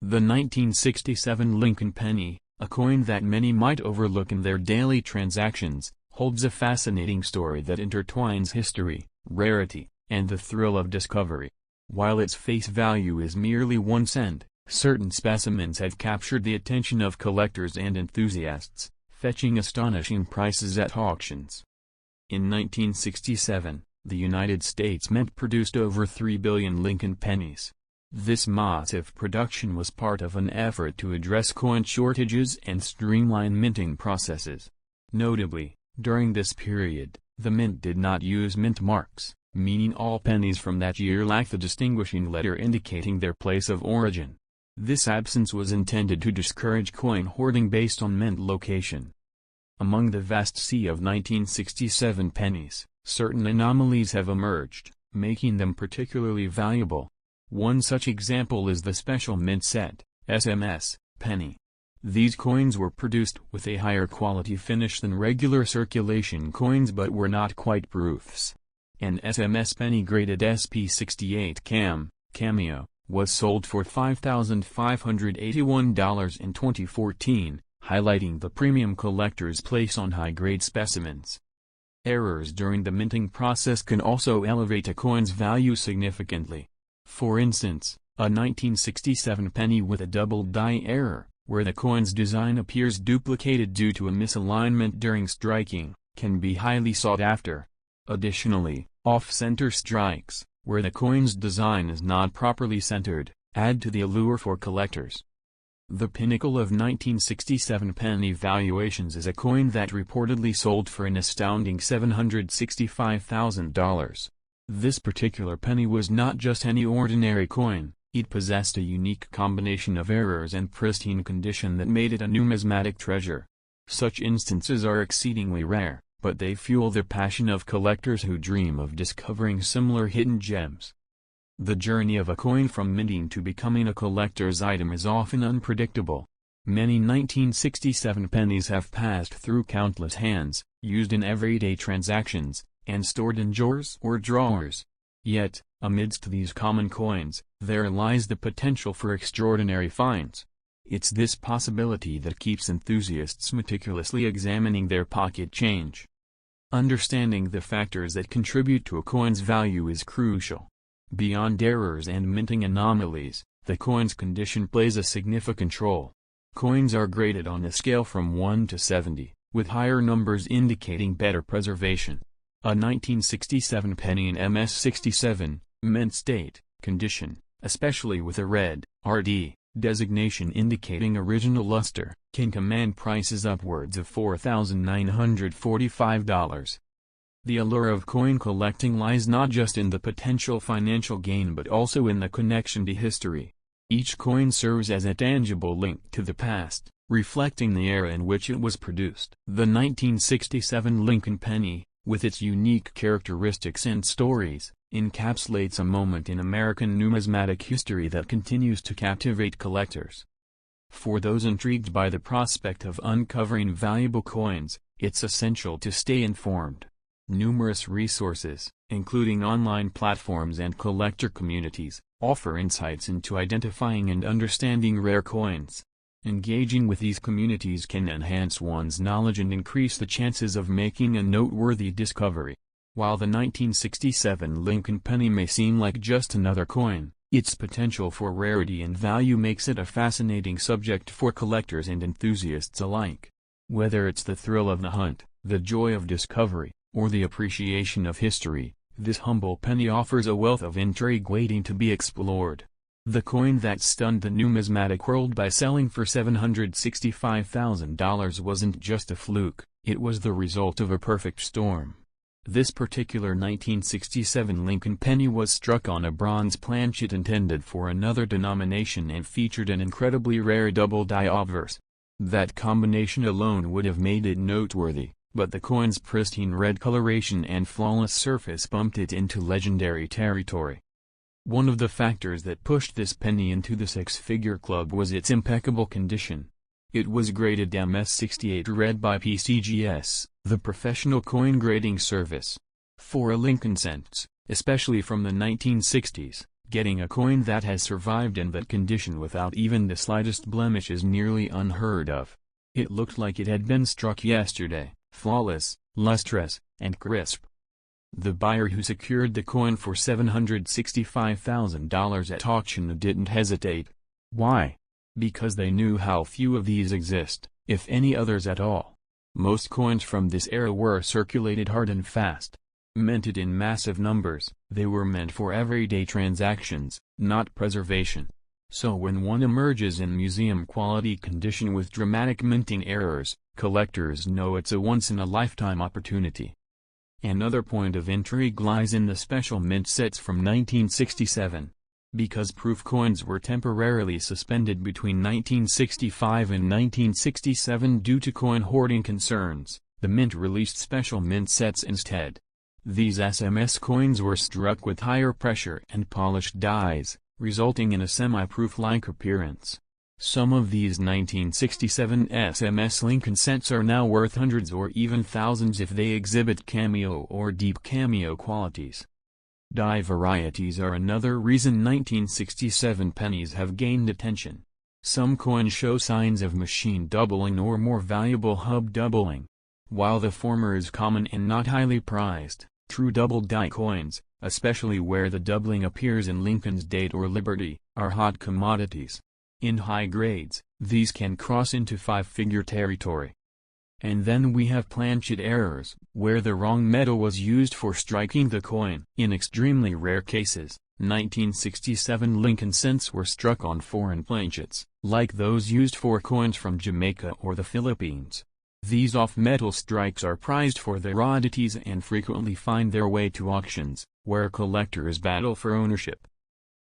The 1967 Lincoln penny, a coin that many might overlook in their daily transactions, holds a fascinating story that intertwines history, rarity, and the thrill of discovery. While its face value is merely 1 cent, certain specimens have captured the attention of collectors and enthusiasts, fetching astonishing prices at auctions. In 1967, the United States Mint produced over 3 billion Lincoln pennies. This massive production was part of an effort to address coin shortages and streamline minting processes. Notably, during this period, the mint did not use mint marks, meaning all pennies from that year lacked the distinguishing letter indicating their place of origin. This absence was intended to discourage coin hoarding based on mint location. Among the vast sea of 1967 pennies, certain anomalies have emerged, making them particularly valuable. One such example is the Special Mint Set, SMS, penny. These coins were produced with a higher quality finish than regular circulation coins but were not quite proofs. An SMS penny graded SP68 Cameo, was sold for $5,581 in 2014, highlighting the premium collectors place on high-grade specimens. Errors during the minting process can also elevate a coin's value significantly. For instance, a 1967 penny with a double die error, where the coin's design appears duplicated due to a misalignment during striking, can be highly sought after. Additionally, off-center strikes, where the coin's design is not properly centered, add to the allure for collectors. The pinnacle of 1967 penny valuations is a coin that reportedly sold for an astounding $765,000. This particular penny was not just any ordinary coin, it possessed a unique combination of errors and pristine condition that made it a numismatic treasure. Such instances are exceedingly rare, but they fuel the passion of collectors who dream of discovering similar hidden gems. The journey of a coin from minting to becoming a collector's item is often unpredictable. Many 1967 pennies have passed through countless hands, used in everyday transactions, and stored in drawers or drawers. Yet, amidst these common coins, there lies the potential for extraordinary finds. It's this possibility that keeps enthusiasts meticulously examining their pocket change. Understanding the factors that contribute to a coin's value is crucial. Beyond errors and minting anomalies, the coin's condition plays a significant role. Coins are graded on a scale from 1 to 70, with higher numbers indicating better preservation. A 1967 penny in MS67, mint state, condition, especially with a red, RD, designation indicating original luster, can command prices upwards of $4,945. The allure of coin collecting lies not just in the potential financial gain but also in the connection to history. Each coin serves as a tangible link to the past, reflecting the era in which it was produced. The 1967 Lincoln penny, with its unique characteristics and stories, encapsulates a moment in American numismatic history that continues to captivate collectors. For those intrigued by the prospect of uncovering valuable coins, it's essential to stay informed. Numerous resources, including online platforms and collector communities, offer insights into identifying and understanding rare coins. Engaging with these communities can enhance one's knowledge and increase the chances of making a noteworthy discovery. While the 1967 Lincoln penny may seem like just another coin, its potential for rarity and value makes it a fascinating subject for collectors and enthusiasts alike. Whether it's the thrill of the hunt, the joy of discovery, or the appreciation of history, this humble penny offers a wealth of intrigue waiting to be explored. The coin that stunned the numismatic world by selling for $765,000 wasn't just a fluke, it was the result of a perfect storm. This particular 1967 Lincoln penny was struck on a bronze planchet intended for another denomination and featured an incredibly rare double die obverse. That combination alone would have made it noteworthy, but the coin's pristine red coloration and flawless surface bumped it into legendary territory. One of the factors that pushed this penny into the six-figure club was its impeccable condition. It was graded MS68 red by PCGS, the professional coin grading service. For a Lincoln cents, especially from the 1960s, Getting a coin that has survived in that condition without even the slightest blemish is nearly unheard of. It looked like it had been struck yesterday, flawless, lustrous, and crisp. The buyer who secured the coin for $765,000 at auction didn't hesitate. Why? Because they knew how few of these exist, if any others at all. Most coins from this era were circulated hard and fast. Minted in massive numbers, they were meant for everyday transactions, not preservation. So when one emerges in museum-quality condition with dramatic minting errors, collectors know it's a once-in-a-lifetime opportunity. Another point of intrigue lies in the special mint sets from 1967. Because proof coins were temporarily suspended between 1965 and 1967 due to coin hoarding concerns, the mint released special mint sets instead. These SMS coins were struck with higher pressure and polished dies, resulting in a semi-proof-like appearance. Some of these 1967 SMS Lincoln sets are now worth hundreds or even thousands if they exhibit cameo or deep cameo qualities. Die varieties are another reason 1967 pennies have gained attention. Some coins show signs of machine doubling or more valuable hub doubling. While the former is common and not highly prized, true double die coins, especially where the doubling appears in Lincoln's date or Liberty, are hot commodities. In high grades, these can cross into five-figure territory. And then we have planchet errors, where the wrong metal was used for striking the coin. In extremely rare cases, 1967 Lincoln cents were struck on foreign planchets, like those used for coins from Jamaica or the Philippines. These off-metal strikes are prized for their oddities and frequently find their way to auctions, where collectors battle for ownership.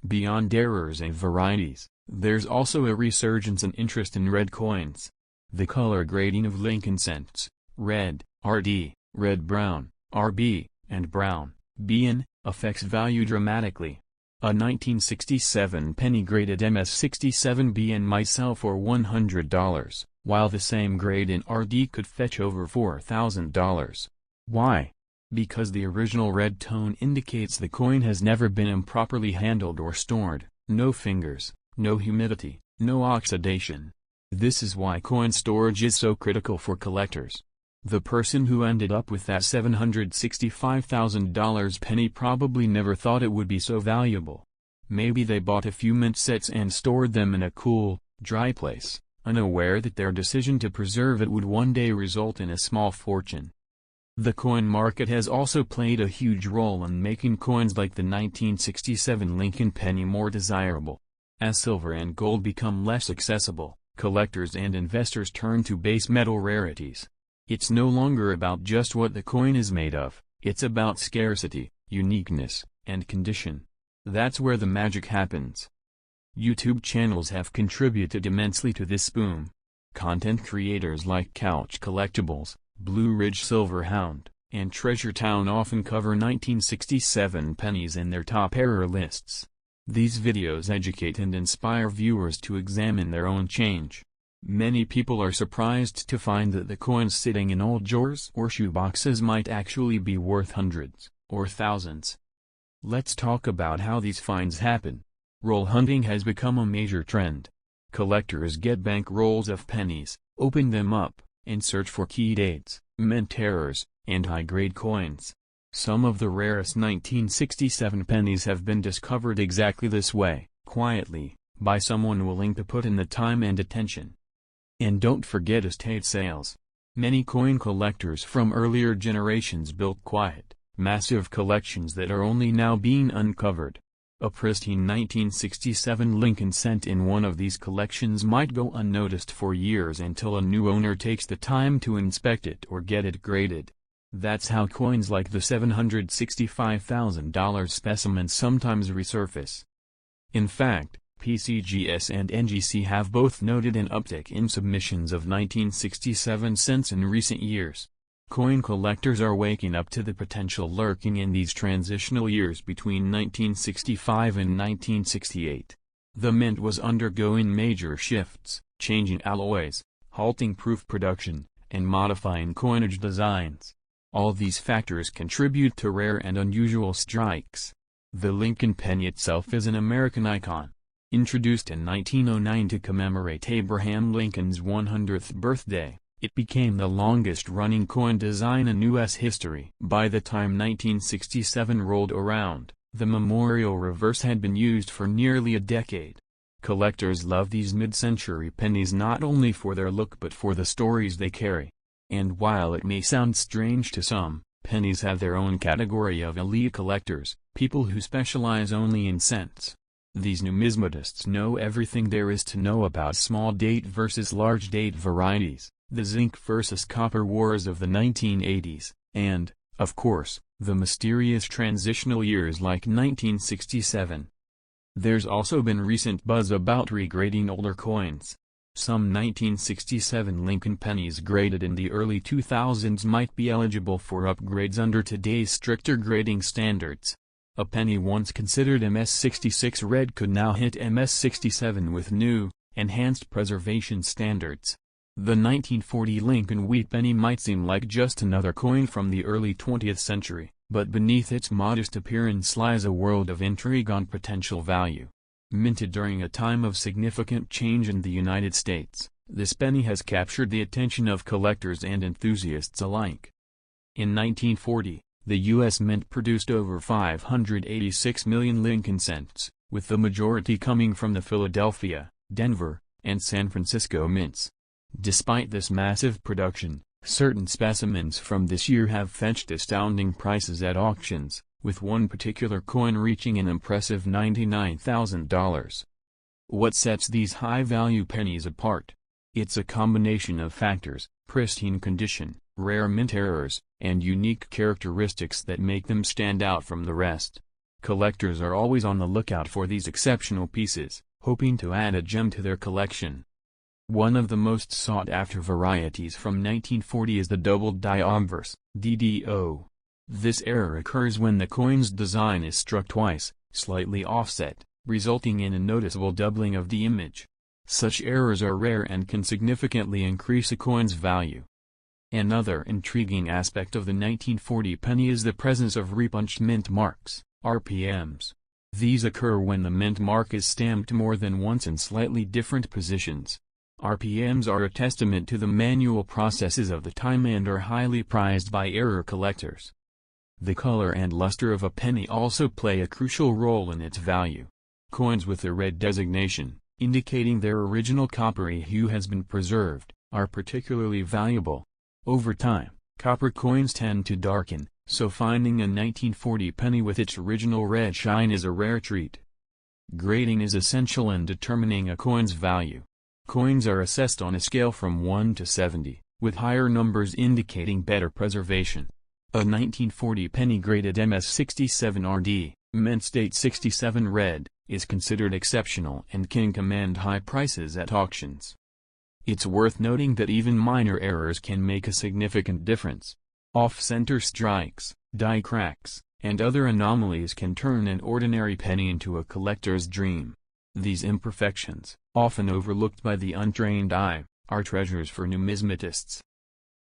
Beyond errors and varieties, there's also a resurgence in interest in red coins. The color grading of Lincoln cents, red, RD, red-brown, RB, and brown, BN, affects value dramatically. A 1967 penny graded MS67BN might sell for $100, while the same grade in RD could fetch over $4,000. Why? Because the original red tone indicates the coin has never been improperly handled or stored, no fingers, no humidity, no oxidation. This is why coin storage is so critical for collectors. The person who ended up with that $765,000 penny probably never thought it would be so valuable. Maybe they bought a few mint sets and stored them in a cool, dry place, unaware that their decision to preserve it would one day result in a small fortune. The coin market has also played a huge role in making coins like the 1967 Lincoln penny more desirable. As silver and gold become less accessible, collectors and investors turn to base metal rarities. It's no longer about just what the coin is made of, it's about scarcity, uniqueness, and condition. That's where the magic happens. YouTube channels have contributed immensely to this boom. Content creators like Couch Collectibles, Blue Ridge Silver Hound, and Treasure Town often cover 1967 pennies in their top error lists. These videos educate and inspire viewers to examine their own change. Many people are surprised to find that the coins sitting in old drawers or shoeboxes might actually be worth hundreds, or thousands. Let's talk about how these finds happen. Roll hunting has become a major trend. Collectors get bank rolls of pennies, open them up, and search for key dates, mint errors, and high-grade coins. Some of the rarest 1967 pennies have been discovered exactly this way, quietly, by someone willing to put in the time and attention. And don't forget estate sales. Many coin collectors from earlier generations built quiet, massive collections that are only now being uncovered. A pristine 1967 Lincoln cent in one of these collections might go unnoticed for years until a new owner takes the time to inspect it or get it graded. That's how coins like the $765,000 specimen sometimes resurface. In fact, PCGS and NGC have both noted an uptick in submissions of 1967 cents in recent years. Coin collectors are waking up to the potential lurking in these transitional years between 1965 and 1968. The mint was undergoing major shifts, changing alloys, halting proof production, and modifying coinage designs. All these factors contribute to rare and unusual strikes. The Lincoln penny itself is an American icon. Introduced in 1909 to commemorate Abraham Lincoln's 100th birthday, it became the longest-running coin design in U.S. history. By the time 1967 rolled around, the memorial reverse had been used for nearly a decade. Collectors love these mid-century pennies not only for their look but for the stories they carry. And while it may sound strange to some, pennies have their own category of elite collectors, people who specialize only in cents. These numismatists know everything there is to know about small date versus large date varieties, the zinc versus copper wars of the 1980s, and, of course, the mysterious transitional years like 1967. There's also been recent buzz about regrading older coins. Some 1967 Lincoln pennies graded in the early 2000s might be eligible for upgrades under today's stricter grading standards. A penny once considered MS-66 red could now hit MS-67 with new, enhanced preservation standards. The 1940 Lincoln wheat penny might seem like just another coin from the early 20th century, but beneath its modest appearance lies a world of intrigue and potential value. Minted during a time of significant change in the United States, this penny has captured the attention of collectors and enthusiasts alike. In 1940, the U.S. Mint produced over 586 million Lincoln cents, with the majority coming from the Philadelphia, Denver, and San Francisco mints. Despite this massive production, certain specimens from this year have fetched astounding prices at auctions, with one particular coin reaching an impressive $99,000. What sets these high-value pennies apart? It's a combination of factors: pristine condition, rare mint errors, and unique characteristics that make them stand out from the rest. Collectors are always on the lookout for these exceptional pieces, hoping to add a gem to their collection. One of the most sought-after varieties from 1940 is the double-die obverse, DDO. This error occurs when the coin's design is struck twice, slightly offset, resulting in a noticeable doubling of the image. Such errors are rare and can significantly increase a coin's value. Another intriguing aspect of the 1940 penny is the presence of repunched mint marks, RPMs. These occur when the mint mark is stamped more than once in slightly different positions. RPMs are a testament to the manual processes of the time and are highly prized by error collectors. The color and luster of a penny also play a crucial role in its value. Coins with a red designation, indicating their original coppery hue has been preserved, are particularly valuable. Over time, copper coins tend to darken, so finding a 1940 penny with its original red shine is a rare treat. Grading is essential in determining a coin's value. Coins are assessed on a scale from 1 to 70, with higher numbers indicating better preservation. A 1940 penny graded MS-67 RD, mint state 67 red, is considered exceptional and can command high prices at auctions. It's worth noting that even minor errors can make a significant difference. Off-center strikes, die cracks, and other anomalies can turn an ordinary penny into a collector's dream. These imperfections, often overlooked by the untrained eye, are treasures for numismatists.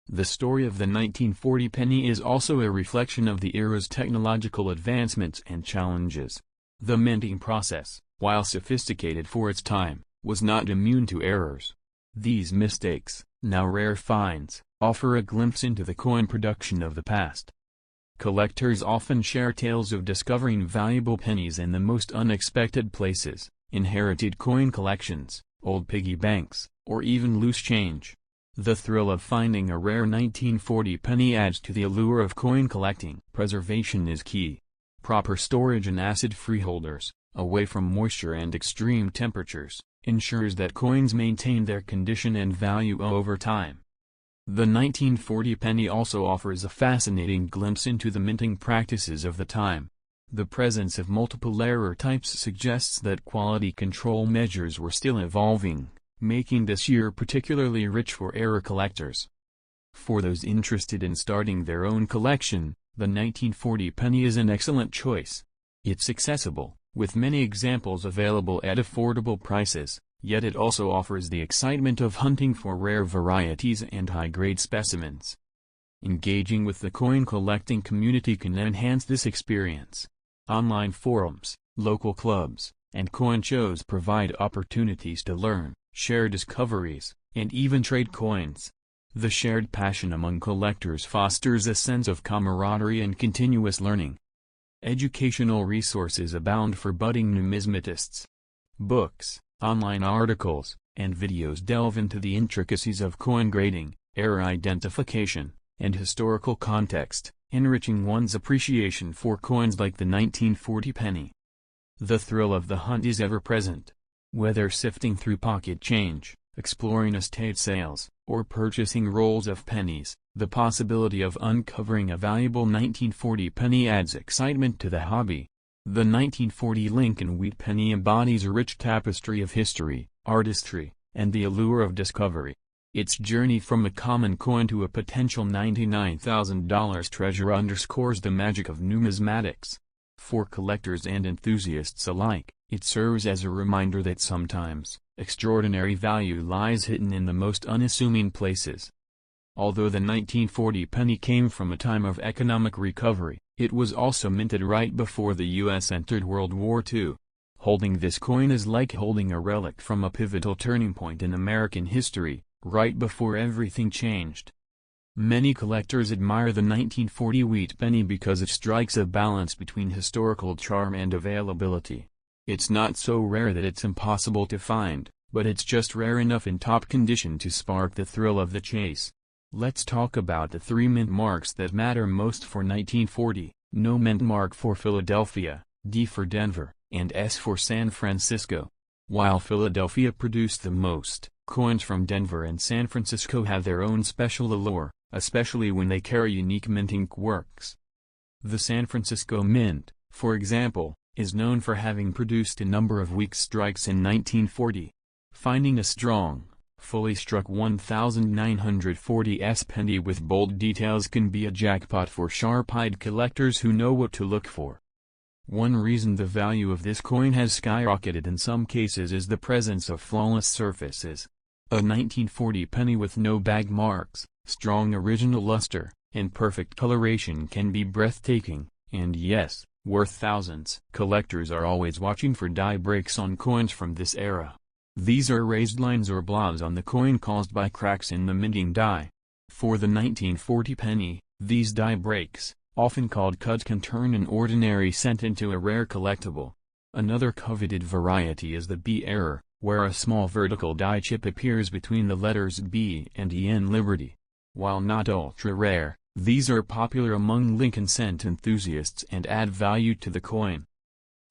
The story of the 1940 penny is also a reflection of the era's technological advancements and challenges. The minting process, while sophisticated for its time, was not immune to errors. These mistakes, now rare finds, offer a glimpse into the coin production of the past. Collectors often share tales of discovering valuable pennies in the most unexpected places: inherited coin collections, old piggy banks, or even loose change. The thrill of finding a rare 1940 penny adds to the allure of coin collecting. Preservation is key. Proper storage in acid-free holders, away from moisture and extreme temperatures, ensures that coins maintain their condition and value over time. The 1940 penny also offers a fascinating glimpse into the minting practices of the time. The presence of multiple error types suggests that quality control measures were still evolving, making this year particularly rich for error collectors. For those interested in starting their own collection, the 1940 penny is an excellent choice. It's accessible, with many examples available at affordable prices, yet it also offers the excitement of hunting for rare varieties and high-grade specimens. Engaging with the coin collecting community can enhance this experience. Online forums, local clubs, and coin shows provide opportunities to learn, share discoveries, and even trade coins. The shared passion among collectors fosters a sense of camaraderie and continuous learning. Educational resources abound for budding numismatists. Books, online articles, and videos delve into the intricacies of coin grading, error identification, and historical context, enriching one's appreciation for coins like the 1940 penny. The thrill of the hunt is ever present. Whether sifting through pocket change, exploring estate sales, or purchasing rolls of pennies, the possibility of uncovering a valuable 1940 penny adds excitement to the hobby. The 1940 Lincoln wheat penny embodies a rich tapestry of history, artistry, and the allure of discovery. Its journey from a common coin to a potential $99,000 treasure underscores the magic of numismatics. For collectors and enthusiasts alike, it serves as a reminder that sometimes, extraordinary value lies hidden in the most unassuming places. Although the 1940 penny came from a time of economic recovery, it was also minted right before the U.S. entered World War II. Holding this coin is like holding a relic from a pivotal turning point in American history, right before everything changed. Many collectors admire the 1940 wheat penny because it strikes a balance between historical charm and availability. It's not so rare that it's impossible to find, but it's just rare enough in top condition to spark the thrill of the chase. Let's talk about the three mint marks that matter most for 1940, no mint mark for Philadelphia, D for Denver, and S for San Francisco. While Philadelphia produced the most, coins from Denver and San Francisco have their own special allure, especially when they carry unique minting quirks. The San Francisco Mint, for example, is known for having produced a number of weak strikes in 1940. Finding a strong, fully struck 1940s penny with bold details can be a jackpot for sharp-eyed collectors who know what to look for. One reason the value of this coin has skyrocketed in some cases is the presence of flawless surfaces. A 1940 penny with no bag marks, strong original luster, and perfect coloration can be breathtaking, and yes, worth thousands. Collectors are always watching for die breaks on coins from this era. These are raised lines or blobs on the coin caused by cracks in the minting die. For the 1940 penny, these die breaks, often called cuts, can turn an ordinary cent into a rare collectible. Another coveted variety is the B error, where a small vertical die chip appears between the letters B and E in Liberty. While not ultra-rare, these are popular among Lincoln cent enthusiasts and add value to the coin.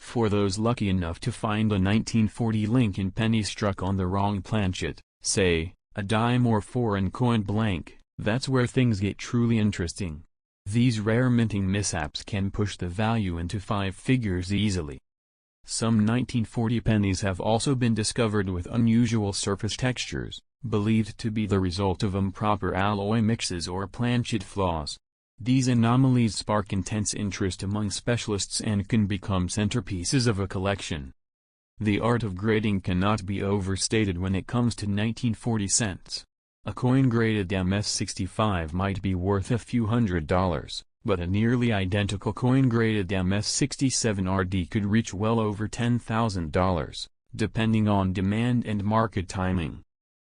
For those lucky enough to find a 1940 Lincoln penny struck on the wrong planchet, say, a dime or foreign coin blank, that's where things get truly interesting. These rare minting mishaps can push the value into 5 figures easily. Some 1940 pennies have also been discovered with unusual surface textures, believed to be the result of improper alloy mixes or planchet flaws. These anomalies spark intense interest among specialists and can become centerpieces of a collection. The art of grading cannot be overstated when it comes to 1940 cents. A coin graded MS65 might be worth a few $100s, but a nearly identical coin graded MS67RD could reach well over $10,000, depending on demand and market timing.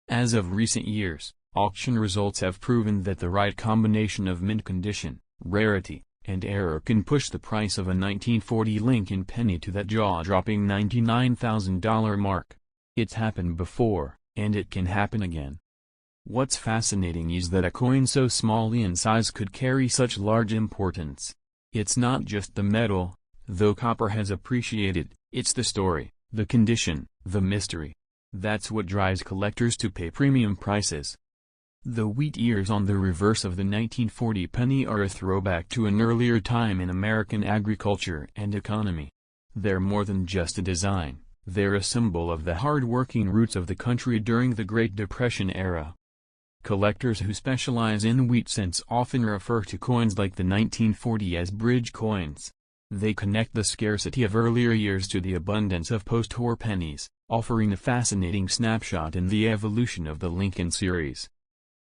As of recent years, auction results have proven that the right combination of mint condition, rarity, and error can push the price of a 1940 Lincoln penny to that jaw-dropping $99,000 mark. It's happened before, and it can happen again. What's fascinating is that a coin so small in size could carry such large importance. It's not just the metal, though copper has appreciated, it's the story, the condition, the mystery. That's what drives collectors to pay premium prices. The wheat ears on the reverse of the 1940 penny are a throwback to an earlier time in American agriculture and economy. They're more than just a design, they're a symbol of the hard-working roots of the country during the Great Depression era. Collectors who specialize in wheat cents often refer to coins like the 1940 as bridge coins. They connect the scarcity of earlier years to the abundance of post-war pennies, offering a fascinating snapshot in the evolution of the Lincoln series.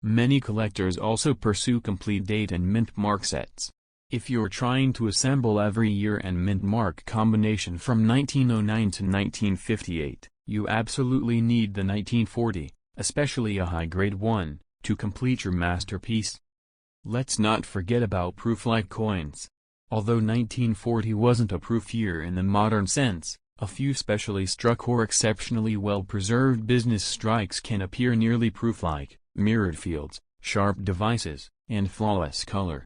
Many collectors also pursue complete date and mint mark sets. If you're trying to assemble every year and mint mark combination from 1909 to 1958, you absolutely need the 1940, especially a high-grade one, to complete your masterpiece. Let's not forget about proof-like coins. Although 1940 wasn't a proof year in the modern sense, a few specially struck or exceptionally well-preserved business strikes can appear nearly proof-like: mirrored fields, sharp devices, and flawless color.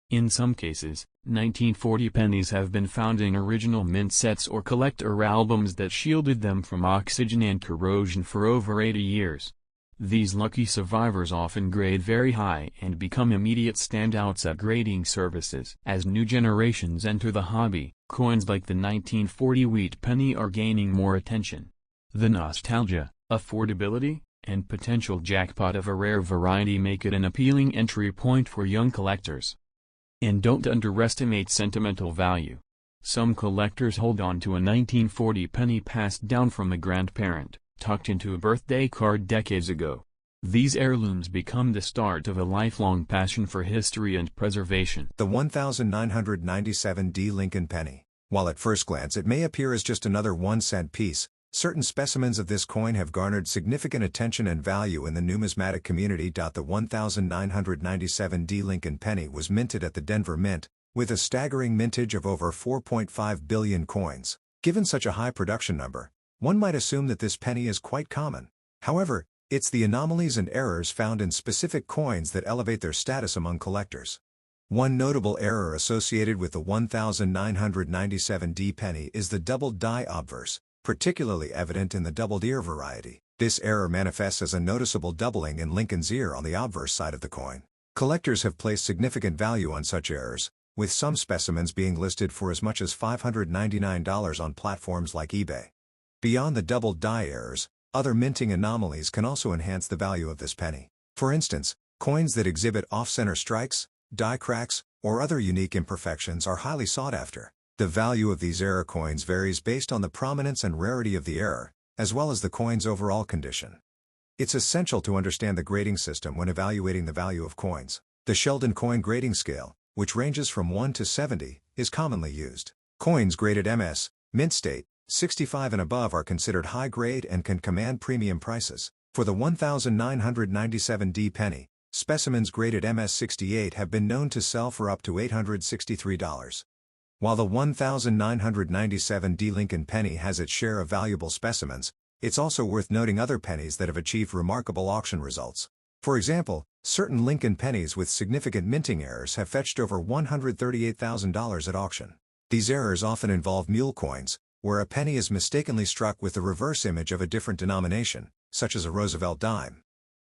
In some cases, 1940 pennies have been found in original mint sets or collector albums that shielded them from oxygen and corrosion for over 80 years. These lucky survivors often grade very high and become immediate standouts at grading services. As new generations enter the hobby, coins like the 1940 wheat penny are gaining more attention. The nostalgia, affordability, and potential jackpot of a rare variety make it an appealing entry point for young collectors. And don't underestimate sentimental value. Some collectors hold on to a 1940 penny passed down from a grandparent, tucked into a birthday card decades ago. These heirlooms become the start of a lifelong passion for history and preservation. The 1997 Lincoln penny. While at first glance it may appear as just another 1-cent piece, certain specimens of this coin have garnered significant attention and value in the numismatic community. The 1997 Lincoln penny was minted at the Denver Mint, with a staggering mintage of over 4.5 billion coins. Given such a high production number, one might assume that this penny is quite common. However, it's the anomalies and errors found in specific coins that elevate their status among collectors. One notable error associated with the 1997 penny is the doubled die obverse, particularly evident in the doubled ear variety. This error manifests as a noticeable doubling in Lincoln's ear on the obverse side of the coin. Collectors have placed significant value on such errors, with some specimens being listed for as much as $599 on platforms like eBay. Beyond the doubled die errors, other minting anomalies can also enhance the value of this penny. For instance, coins that exhibit off-center strikes, die cracks, or other unique imperfections are highly sought after. The value of these error coins varies based on the prominence and rarity of the error, as well as the coin's overall condition. It's essential to understand the grading system when evaluating the value of coins. The Sheldon Coin Grading Scale, which ranges from 1 to 70, is commonly used. Coins graded MS, mint state, 65 and above are considered high grade and can command premium prices. For the 1997 penny, specimens graded MS 68 have been known to sell for up to $863. While the 1997 Lincoln penny has its share of valuable specimens, it's also worth noting other pennies that have achieved remarkable auction results. For example, certain Lincoln pennies with significant minting errors have fetched over $138,000 at auction. These errors often involve mule coins, where a penny is mistakenly struck with the reverse image of a different denomination, such as a Roosevelt dime.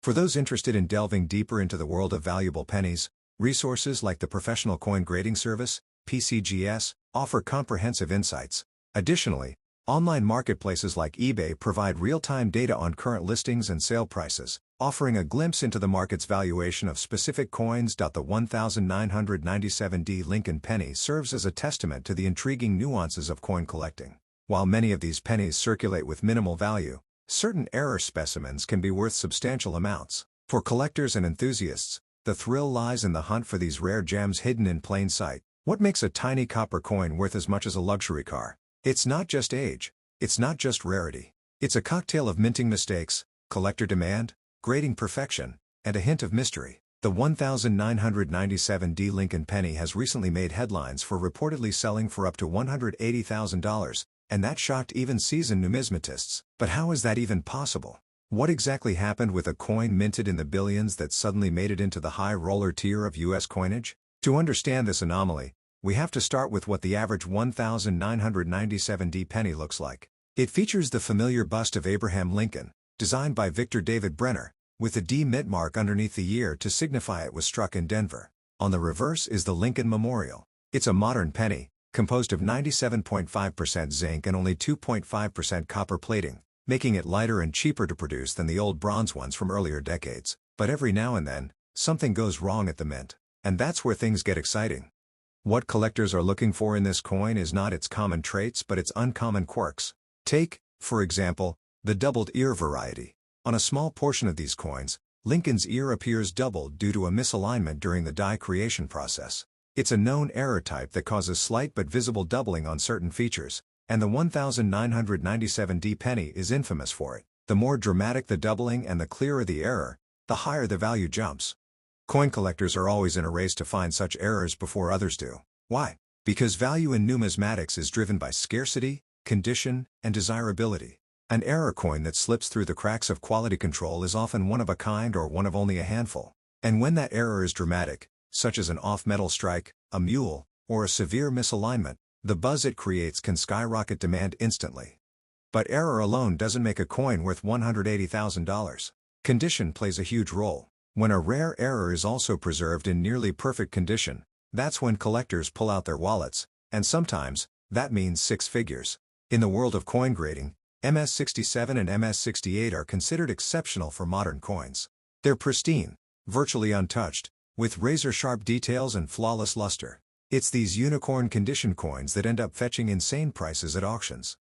For those interested in delving deeper into the world of valuable pennies, resources like the Professional Coin Grading Service, PCGS, offer comprehensive insights. Additionally, online marketplaces like eBay provide real-time data on current listings and sale prices, offering a glimpse into the market's valuation of specific coins. The 1997 Lincoln penny serves as a testament to the intriguing nuances of coin collecting. While many of these pennies circulate with minimal value, certain error specimens can be worth substantial amounts. For collectors and enthusiasts, the thrill lies in the hunt for these rare gems hidden in plain sight. What makes a tiny copper coin worth as much as a luxury car? It's not just age, it's not just rarity. It's a cocktail of minting mistakes, collector demand, grading perfection, and a hint of mystery. The 1997 Lincoln penny has recently made headlines for reportedly selling for up to $180,000, and that shocked even seasoned numismatists. But how is that even possible? What exactly happened with a coin minted in the billions that suddenly made it into the high roller tier of U.S. coinage? To understand this anomaly, we have to start with what the average 1997 penny looks like. It features the familiar bust of Abraham Lincoln, designed by Victor David Brenner, with the D mint mark underneath the year to signify it was struck in Denver. On the reverse is the Lincoln Memorial. It's a modern penny, composed of 97.5% zinc and only 2.5% copper plating, making it lighter and cheaper to produce than the old bronze ones from earlier decades. But every now and then, something goes wrong at the mint. And that's where things get exciting. What collectors are looking for in this coin is not its common traits but its uncommon quirks. Take, for example, the doubled ear variety. On a small portion of these coins, Lincoln's ear appears doubled due to a misalignment during the die creation process. It's a known error type that causes slight but visible doubling on certain features, and the 1997D penny is infamous for it. The more dramatic the doubling and the clearer the error, the higher the value jumps. Coin collectors are always in a race to find such errors before others do. Why? Because value in numismatics is driven by scarcity, condition, and desirability. An error coin that slips through the cracks of quality control is often one of a kind or one of only a handful. And when that error is dramatic, such as an off-metal strike, a mule, or a severe misalignment, the buzz it creates can skyrocket demand instantly. But error alone doesn't make a coin worth $180,000. Condition plays a huge role. When a rare error is also preserved in nearly perfect condition, that's when collectors pull out their wallets, and sometimes, that means six figures. In the world of coin grading, MS-67 and MS-68 are considered exceptional for modern coins. They're pristine, virtually untouched, with razor-sharp details and flawless luster. It's these unicorn condition coins that end up fetching insane prices at auctions.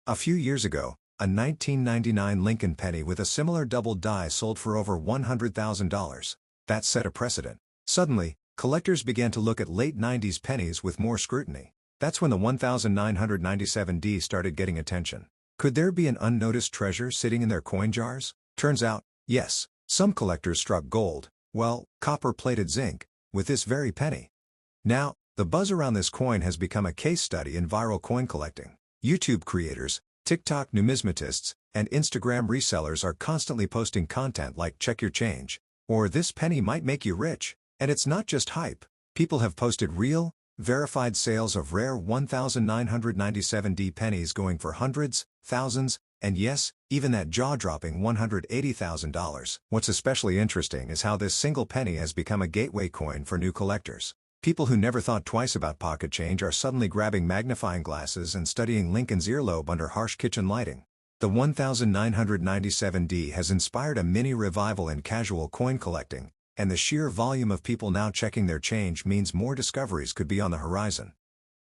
A few years ago, a 1999 Lincoln penny with a similar double die sold for over $100,000. That set a precedent. Suddenly, collectors began to look at late 90s pennies with more scrutiny. That's when the 1997D started getting attention. Could there be an unnoticed treasure sitting in their coin jars? Turns out, yes. Some collectors struck gold, well, copper-plated zinc, with this very penny. Now, the buzz around this coin has become a case study in viral coin collecting. YouTube creators, TikTok numismatists, and Instagram resellers are constantly posting content like "check your change," or "this penny might make you rich." And it's not just hype. People have posted real, verified sales of rare 1997D pennies going for hundreds, thousands, and yes, even that jaw-dropping $180,000. What's especially interesting is how this single penny has become a gateway coin for new collectors. People who never thought twice about pocket change are suddenly grabbing magnifying glasses and studying Lincoln's earlobe under harsh kitchen lighting. The 1997D has inspired a mini revival in casual coin collecting, and the sheer volume of people now checking their change means more discoveries could be on the horizon.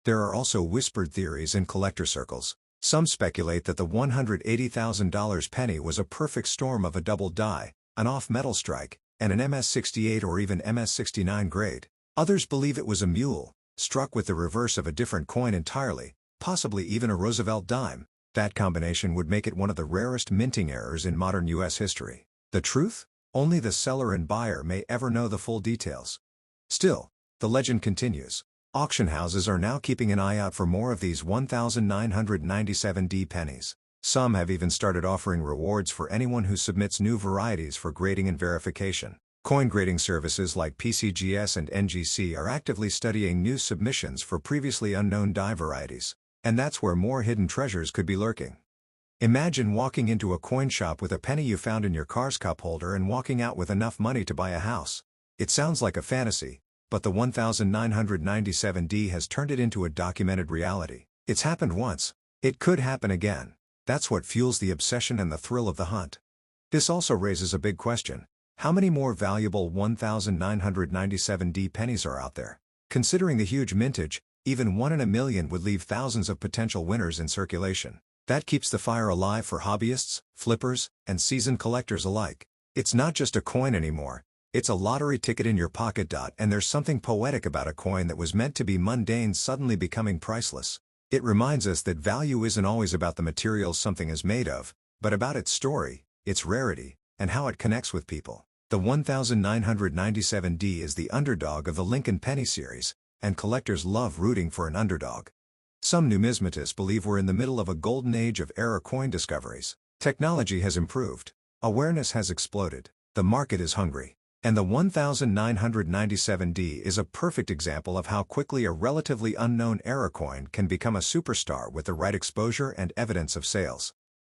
There are also whispered theories in collector circles. Some speculate that the $180,000 penny was a perfect storm of a double die, an off-metal strike, and an MS-68 or even MS-69 grade. Others believe it was a mule, struck with the reverse of a different coin entirely, possibly even a Roosevelt dime. That combination would make it one of the rarest minting errors in modern U.S. history. The truth? Only the seller and buyer may ever know the full details. Still, the legend continues. Auction houses are now keeping an eye out for more of these 1997D pennies. Some have even started offering rewards for anyone who submits new varieties for grading and verification. Coin grading services like PCGS and NGC are actively studying new submissions for previously unknown die varieties. And that's where more hidden treasures could be lurking. Imagine walking into a coin shop with a penny you found in your car's cup holder and walking out with enough money to buy a house. It sounds like a fantasy, but the 1997D has turned it into a documented reality. It's happened once. It could happen again. That's what fuels the obsession and the thrill of the hunt. This also raises a big question. How many more valuable 1997D pennies are out there? Considering the huge mintage, even 1 in a million would leave thousands of potential winners in circulation. That keeps the fire alive for hobbyists, flippers, and seasoned collectors alike. It's not just a coin anymore, it's a lottery ticket in your pocket. And there's something poetic about a coin that was meant to be mundane suddenly becoming priceless. It reminds us that value isn't always about the materials something is made of, but about its story, its rarity, and how it connects with people. The 1997D is the underdog of the Lincoln Penny series, and collectors love rooting for an underdog. Some numismatists believe we're in the middle of a golden age of error coin discoveries. Technology has improved. Awareness has exploded. The market is hungry. And the 1997D is a perfect example of how quickly a relatively unknown error coin can become a superstar with the right exposure and evidence of sales.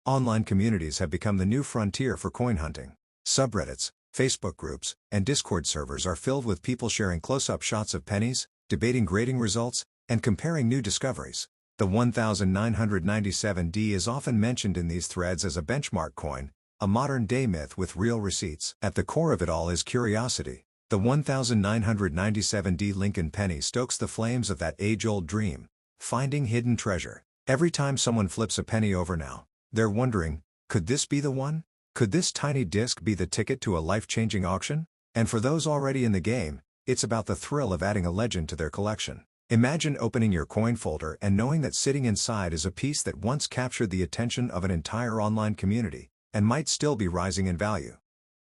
Online communities have become the new frontier for coin hunting. Subreddits, Facebook groups, and Discord servers are filled with people sharing close-up shots of pennies, debating grading results, and comparing new discoveries. The 1997D is often mentioned in these threads as a benchmark coin, a modern-day myth with real receipts. At the core of it all is curiosity. The 1997D Lincoln penny stokes the flames of that age-old dream, finding hidden treasure. Every time someone flips a penny over now, they're wondering, could this be the one? Could this tiny disc be the ticket to a life-changing auction? And for those already in the game, it's about the thrill of adding a legend to their collection. Imagine opening your coin folder and knowing that sitting inside is a piece that once captured the attention of an entire online community, and might still be rising in value.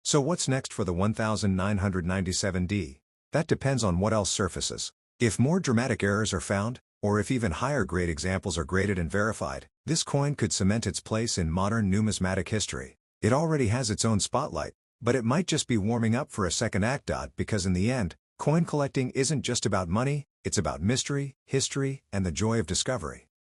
So what's next for the 1997D? That depends on what else surfaces. If more dramatic errors are found, or if even higher grade examples are graded and verified, this coin could cement its place in modern numismatic history. It already has its own spotlight, but it might just be warming up for a second act. Because in the end, coin collecting isn't just about money, it's about mystery, history, and the joy of discovery.